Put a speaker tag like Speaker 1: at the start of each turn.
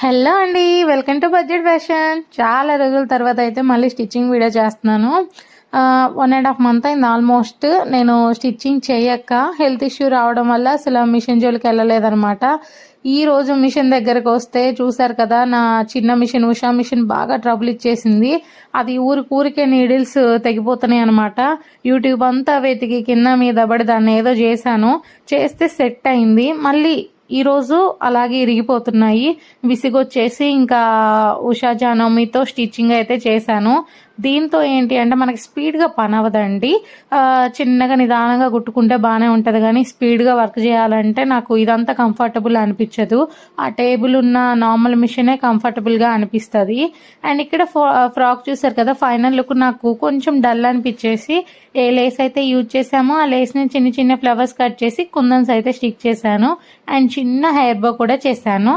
Speaker 1: Hello అండి, welcome to budget fashion. చాలా రోజుల తర్వాత అయితే మళ్ళీ స్టిచ్చింగ్ వీడియో చేస్తున్నాను. 1.5 మంత్ అయింది ఆల్మోస్ట్ నేను స్టిచ్చింగ్ చేయక. హెల్త్ ఇష్యూ రావడం వల్ల అసలు మిషన్ జోలికి వెళ్ళలేదనమాట. ఈ రోజు మిషన్ దగ్గరకు వస్తే చూసారు కదా, నా చిన్న మిషన్ ఉషా మిషన్ బాగా ట్రబుల్ ఇచ్చేసింది. అది ఊరికే నీడిల్స్ తెగిపోతున్నాయి అనమాట. యూట్యూబ్ అంతా వెతికి కింద మీద పడి దాన్ని ఏదో చేస్తే సెట్ అయింది. మళ్ళీ ఈరోజు అలాగే ఇరిగిపోతున్నాయి. విసిగొచ్చేసి ఇంకా ఉషా జానోమితో స్టిచ్చింగ్ అయితే చేశాను. దీంతో ఏంటి అంటే మనకి స్పీడ్గా పని అవ్వదండి. చిన్నగా నిదానంగా కుట్టుకుంటే బాగానే ఉంటుంది, కానీ స్పీడ్గా వర్క్ చేయాలంటే నాకు ఇదంతా కంఫర్టబుల్ అనిపించదు. ఆ టేబుల్ ఉన్న నార్మల్ మిషనే కంఫర్టబుల్గా అనిపిస్తుంది. అండ్ ఇక్కడ ఫ్రాక్ చూసారు కదా, ఫైనల్ లుక్ నాకు కొంచెం డల్ అనిపించేసి ఏ లేస్ అయితే యూజ్ చేసామో ఆ లేస్ని చిన్న చిన్న ఫ్లవర్స్ కట్ చేసి కుందన్స్ అయితే స్టిక్ చేశాను. అండ్ చిన్న హెయిర్ బో కూడా చేశాను.